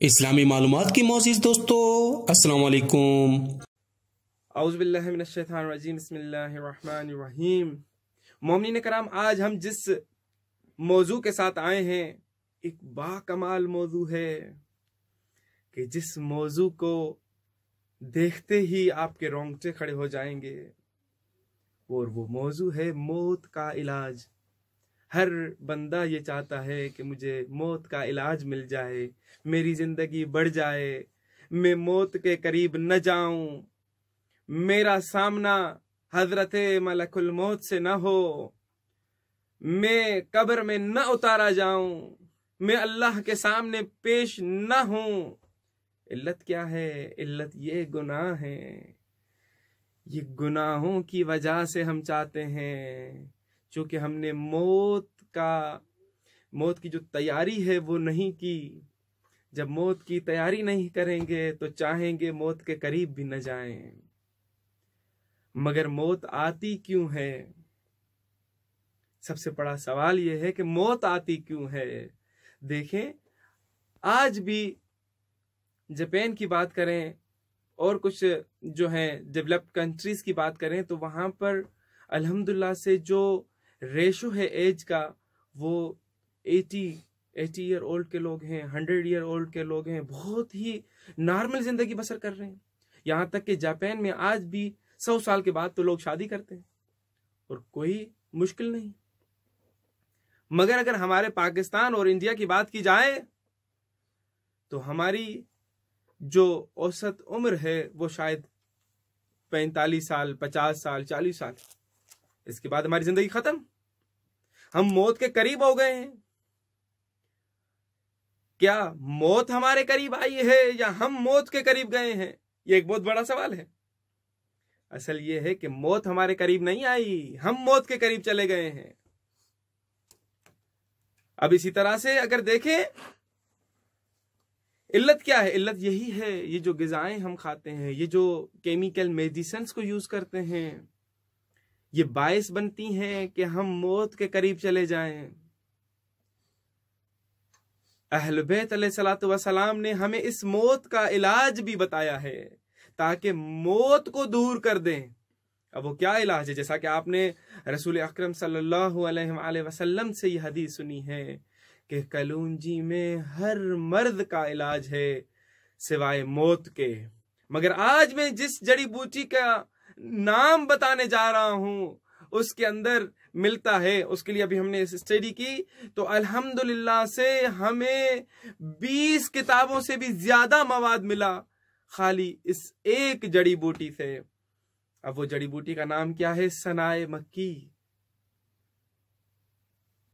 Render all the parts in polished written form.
इस्लामी मालूमात की मोअज़्ज़िज़ दोस्तों, अस्सलाम वालेकुम। औज़ुबिल्लाहि मिनश्शैतानिर्रजीम, बिस्मिल्लाहिर्रहमानिर्रहीम। मोमिनीन कराम, आज हम जिस मौजू के साथ आए हैं एक बाकमाल मौजू है कि जिस मौजू को देखते ही आपके रोंगटे खड़े हो जाएंगे, और वो मौजू है मौत का इलाज। हर बंदा ये चाहता है कि मुझे मौत का इलाज मिल जाए, मेरी जिंदगी बढ़ जाए, मैं मौत के करीब न जाऊं, मेरा सामना हजरत मलकुल मौत से न हो, मैं कब्र में न उतारा जाऊं, मैं अल्लाह के सामने पेश न हूं। इल्लत क्या है? इल्लत ये गुनाह है। ये गुनाहों की वजह से हम चाहते हैं, चूंकि हमने मौत की जो तैयारी है वो नहीं की। जब मौत की तैयारी नहीं करेंगे तो चाहेंगे मौत के करीब भी न जाएं। मगर मौत आती क्यों है? सबसे बड़ा सवाल यह है कि मौत आती क्यों है। देखें, आज भी जापान की बात करें और कुछ जो है डेवलप्ड कंट्रीज की बात करें तो वहां पर अल्हम्दुलिल्लाह से जो रेशो है एज का, वो 80 ईयर ओल्ड के लोग हैं, 100 ईयर ओल्ड के लोग हैं, बहुत ही नॉर्मल जिंदगी बसर कर रहे हैं। यहाँ तक कि जापान में आज भी 100 साल के बाद तो लोग शादी करते हैं और कोई मुश्किल नहीं। मगर अगर हमारे पाकिस्तान और इंडिया की बात की जाए तो हमारी जो औसत उम्र है वो शायद 45 साल, 50 साल, 40 साल। इसके बाद हमारी जिंदगी खत्म। हम मौत के करीब हो गए हैं। क्या मौत हमारे करीब आई है या हम मौत के करीब गए हैं? ये एक बहुत बड़ा सवाल है। असल ये है कि मौत हमारे करीब नहीं आई, हम मौत के करीब चले गए हैं। अब इसी तरह से अगर देखें, इल्लत क्या है? इल्लत यही है, ये जो ग़िज़ाएं हम खाते हैं, ये जो केमिकल मेडिसिन्स को यूज करते हैं, ये बायस बनती हैं कि हम मौत के करीब चले जाएं। अहले बैत अलैहिस्सलातु वस्सलाम ने हमें इस मौत का इलाज भी बताया है ताकि मौत को दूर कर दें। अब वो क्या इलाज है? जैसा कि आपने रसूल अकरम सल्लल्लाहु अलैहि वसल्लम से ये हदीस सुनी है कि कलूंजी में हर मर्द का इलाज है सिवाय मौत के। मगर आज मैं जिस जड़ी बूटी का नाम बताने जा रहा हूं उसके अंदर मिलता है, उसके लिए अभी हमने स्टडी की तो अल्हम्दुलिल्लाह से हमें 20 किताबों से भी ज्यादा मवाद मिला खाली इस एक जड़ी बूटी से। अब वो जड़ी बूटी का नाम क्या है? सनाए मक्की।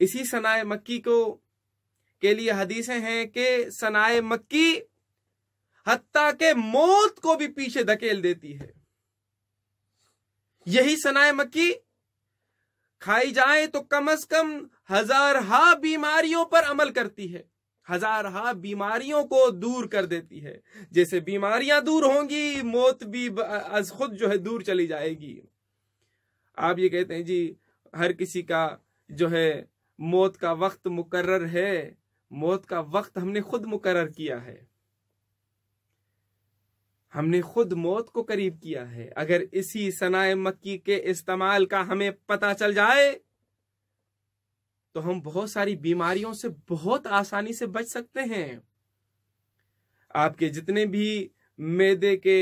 इसी सनाए मक्की को के लिए हदीसें हैं कि सनाए मक्की हत्ता के मौत को भी पीछे धकेल देती है। यही सनाए मक्की खाई जाए तो कम से कम 1000 बीमारियों पर अमल करती है, 1000 बीमारियों को दूर कर देती है। जैसे बीमारियां दूर होंगी, मौत भी अज खुद जो है दूर चली जाएगी। आप ये कहते हैं जी हर किसी का जो है मौत का वक्त मुकर्रर है। मौत का वक्त हमने खुद मुकर्रर किया है, हमने खुद मौत को करीब किया है। अगर इसी सनाए मक्की के इस्तेमाल का हमें पता चल जाए तो हम बहुत सारी बीमारियों से बहुत आसानी से बच सकते हैं। आपके जितने भी मैदे के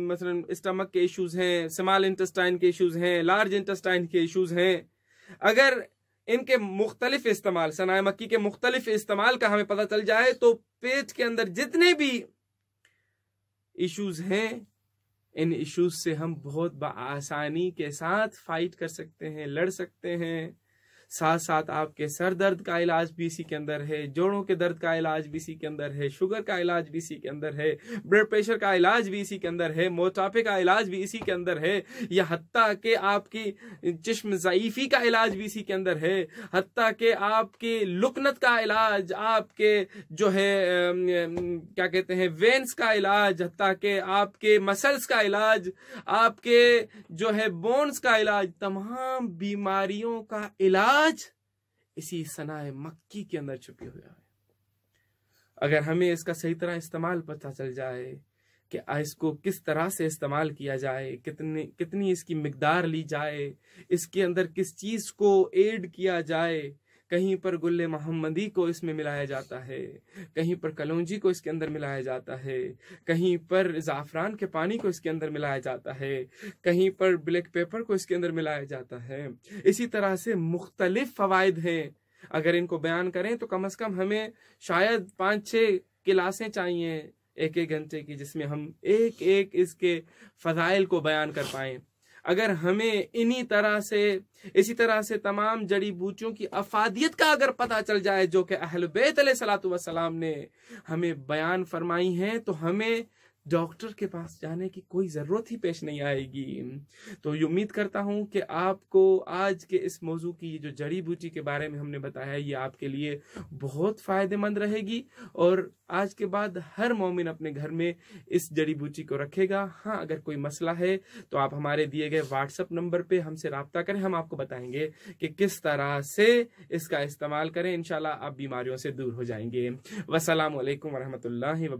मसलन स्टमक के इश्यूज हैं, स्मॉल इंटेस्टाइन के इश्यूज हैं, लार्ज इंटेस्टाइन के इश्यूज हैं, अगर इनके मुख्तलिफ इस्तेमाल, सनाए मक्की के मुख्तलिफ इस्तेमाल का हमें पता चल जाए तो पेट के अंदर जितने भी इश्यूज हैं, इन इश्यूज से हम बहुत आसानी के साथ फाइट कर सकते हैं, लड़ सकते हैं। साथ साथ आपके सर दर्द का इलाज भी इसी के अंदर है, जोड़ों के दर्द का इलाज भी इसी के अंदर है, शुगर का इलाज भी इसी के अंदर है, ब्लड प्रेशर का इलाज भी इसी के अंदर है, मोटापे का इलाज भी इसी के अंदर है, या हत्ता के आपकी जिस्म ज़ईफ़ी का इलाज भी इसी के अंदर है, हत्ता के आपके लुकनत का इलाज, आपके जो है क्या कहते हैं वेन्स का इलाज, हत्ता के आपके मसल्स का इलाज, आपके जो है बोन्स का इलाज, तमाम बीमारियों का इलाज इसी सनाए मक्की के अंदर छुपी हुआ है। अगर हमें इसका सही तरह इस्तेमाल पता चल जाए कि इसको किस तरह से इस्तेमाल किया जाए, कितनी कितनी इसकी मिकदार ली जाए, इसके अंदर किस चीज़ को ऐड किया जाए, कहीं पर गुल्ले मोहम्मदी को इसमें मिलाया जाता है, कहीं पर कलौंजी को इसके अंदर मिलाया जाता है, कहीं पर ज़ाफ़रान के पानी को इसके अंदर मिलाया जाता है, कहीं पर ब्लैक पेपर को इसके अंदर मिलाया जाता है। इसी तरह से मुख्तलिफ फ़वाइद हैं। अगर इनको बयान करें तो कम से कम हमें शायद 5-6 क्लासें चाहिए 1-1 घंटे की, जिसमें हम एक एक इसके फ़ज़ाइल को बयान कर पाएँ। अगर हमें इसी तरह से तमाम जड़ी बूटियों की अफादियत का अगर पता चल जाए जो कि अहल बैत अलैहिस्सलातु वस्सलाम ने हमें बयान फरमाई हैं, तो हमें डॉक्टर के पास जाने की कोई ज़रूरत ही पेश नहीं आएगी। तो ये उम्मीद करता हूँ कि आपको आज के इस मौजू की जो जड़ी बूटी के बारे में हमने बताया ये आपके लिए बहुत फ़ायदेमंद रहेगी, और आज के बाद हर मोमिन अपने घर में इस जड़ी बूटी को रखेगा। हाँ, अगर कोई मसला है तो आप हमारे दिए गए व्हाट्सएप नंबर पे हमसे रब्ता करें, हम आपको बताएंगे कि किस तरह से इसका इस्तेमाल करें। इंशाल्लाह आप बीमारियों से दूर हो जाएंगे। वस्सलामु अलैकुम वरहमतुल्लाहि वबरकातुहू।